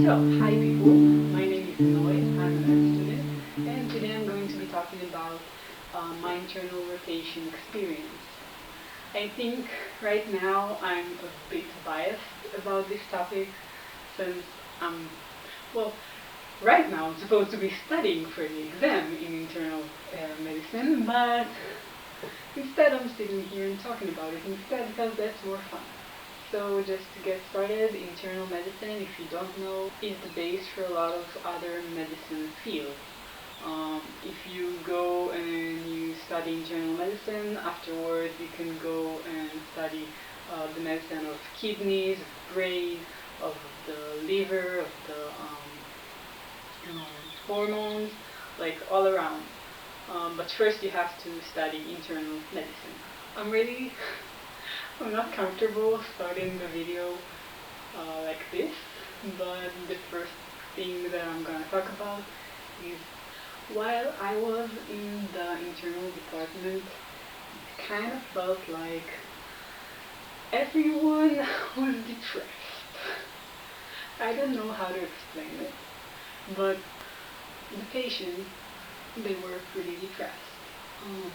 Hi people, my name is Noy, I'm a med student, and today I'm going to be talking about my internal rotation experience. I think right now I'm a bit biased about this topic since I'm, well, right now I'm supposed to be studying for the exam in internal medicine, but instead I'm sitting here and talking about it instead because that's more fun. So just to get started, internal medicine, if you don't know, is the base for a lot of other medicine fields. If you go and you study internal medicine, afterwards you can go and study the medicine of kidneys, of brain, of the liver, of the hormones, like all around. But first you have to study internal medicine. I'm really I'm not comfortable starting the video like this, but the first thing that I'm gonna talk about is while I was in the internal department, it kind of felt like everyone was depressed. I don't know how to explain it, but the patients, they were pretty depressed. Um,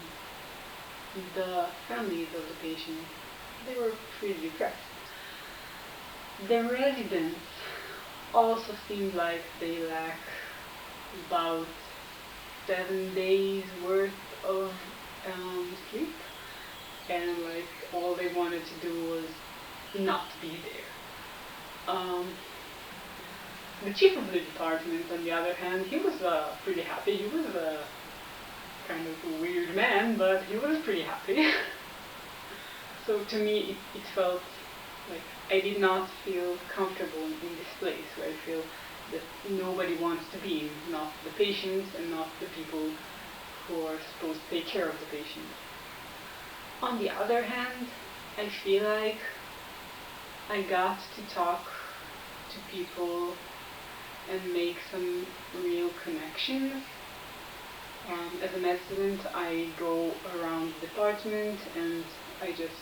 the families of the patients, they were pretty depressed. The residents also seemed like they lack about 7 days worth of sleep, and like all they wanted to do was not be there. The chief of the department, on the other hand, he was pretty happy. He was a kind of a weird man, but he was pretty happy. So to me, it felt like I did not feel comfortable in this place where I feel that nobody wants to be, not the patients and not the people who are supposed to take care of the patients. On the other hand, I feel like I got to talk to people and make some real connections. As a med student, I go around the department and I just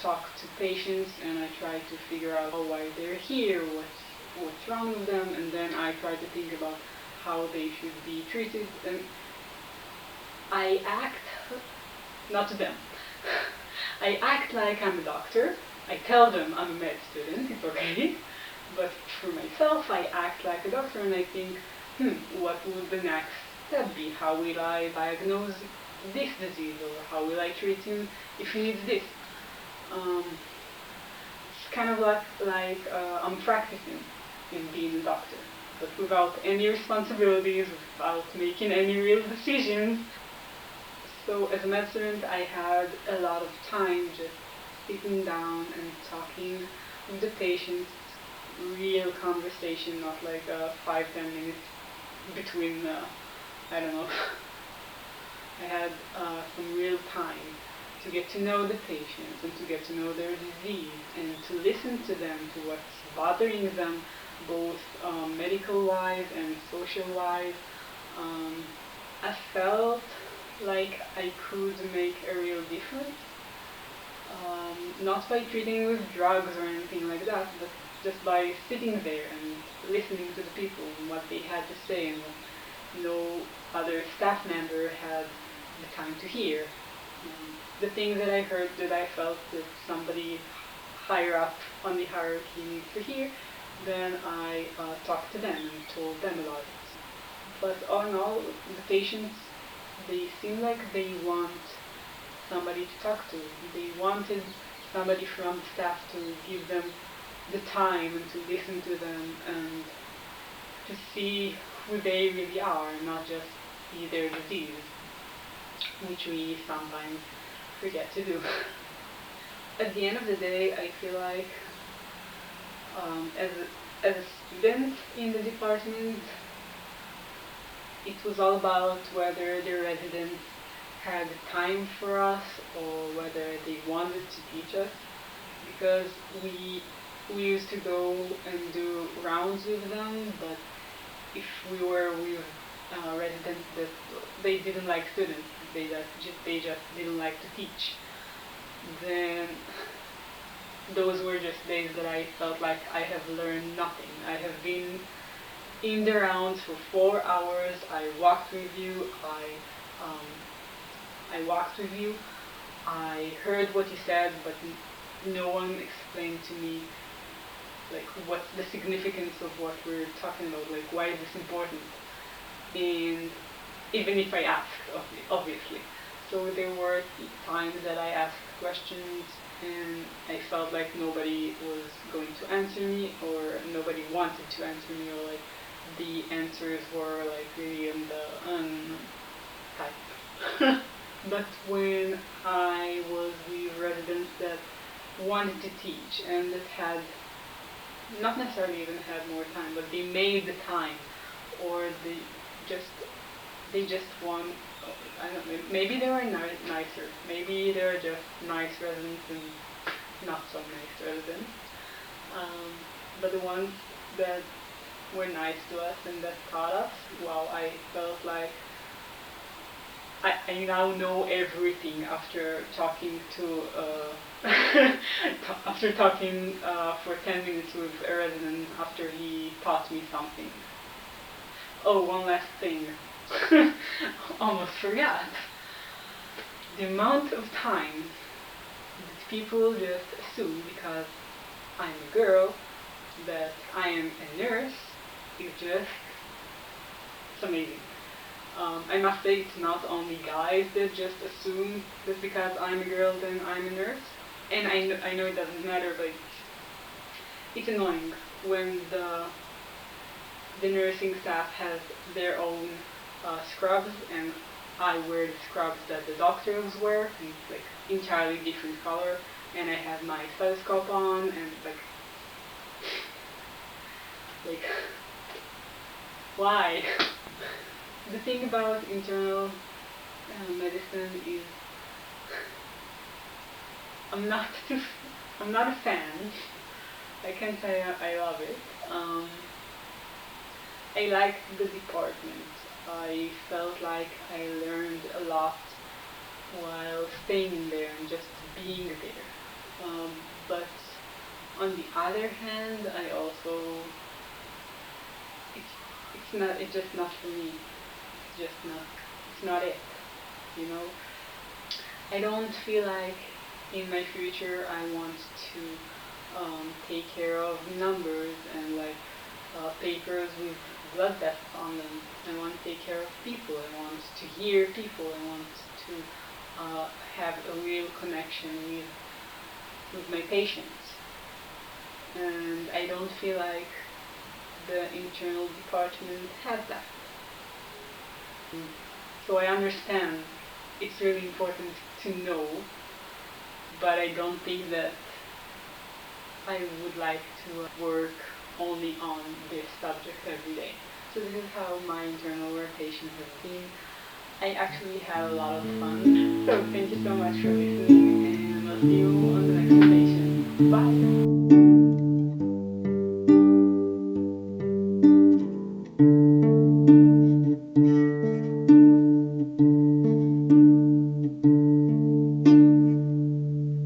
talk to patients and I try to figure out why they're here, what's wrong with them, and then I try to think about how they should be treated. And I act, not to them, I act like I'm a doctor. I tell them I'm a med student, it's okay. But for myself, I act like a doctor and I think, what would the next step be? How will I diagnose this disease, or how will I treat him if he needs this? It's kind of like I'm practicing in being a doctor, but without any responsibilities, without making any real decisions. So as a med student, I had a lot of time just sitting down and talking with the patients, real conversation, not like 5-10 minutes between, I don't know. I had some real time to get to know the patients and to get to know their disease and to listen to them, to what's bothering them, both medical-wise and social-wise. I felt like I could make a real difference, not by treating with drugs or anything like that, but just by sitting there and listening to the people and what they had to say and what no other staff member had the time to hear. The things that I heard that I felt that somebody higher up on the hierarchy needs to hear, then I talked to them and told them about it. But all in all, the patients, they seem like they want somebody to talk to. They wanted somebody from staff to give them the time and to listen to them and to see who they really are, not just see their disease, which we sometimes forget to do. At the end of the day, I feel like as a student in the department, it was all about whether the residents had time for us or whether they wanted to teach us, because we used to go and do rounds with them, but if we were with residents that they didn't like students, they just didn't like to teach, then those were just days that I felt like I have learned nothing. I have been in the rounds for 4 hours. I walked with you. I walked with you. I heard what you said, but no one explained to me like what's the significance of what we're talking about. Like, why is this important? And even if I asked, obviously. So there were times that I asked questions and I felt like nobody was going to answer me, or nobody wanted to answer me, or like the answers were like really in the type. But when I was with residents that wanted to teach and that had not necessarily even had more time, but they made the time, or just they just want, I don't know, maybe they were nicer, maybe they were just nice residents and not so nice residents, but the ones that were nice to us and that taught us, wow, I felt like I now know everything after talking to after talking for 10 minutes with a resident after he taught me something. Oh, one last thing. Almost forgot. The amount of time that people just assume because I'm a girl that I am a nurse is just it's amazing. I must say it's not only guys that just assume that because I'm a girl then I'm a nurse. And I know it doesn't matter, but it's annoying when the nursing staff has their own scrubs and I wear the scrubs that the doctors wear, and it's like entirely different color, and I have my stethoscope on and like why? The thing about internal medicine is I'm not a fan. I can't say I love it. I liked the department. I felt like I learned a lot while staying there and just being there. But on the other hand, I also it's just not for me. It's not it, you know. I don't feel like in my future I want to take care of numbers and like papers with blood tests on them. I want to take care of people. I want to hear people. I want to have a real connection with my patients. And I don't feel like the internal department has that. So I understand it's really important to know, but I don't think that I would like to work only on this subject every day. So this is how my internal rotation has been. I actually had a lot of fun. So thank you so much for listening, and I'll see you on the next rotation. Bye!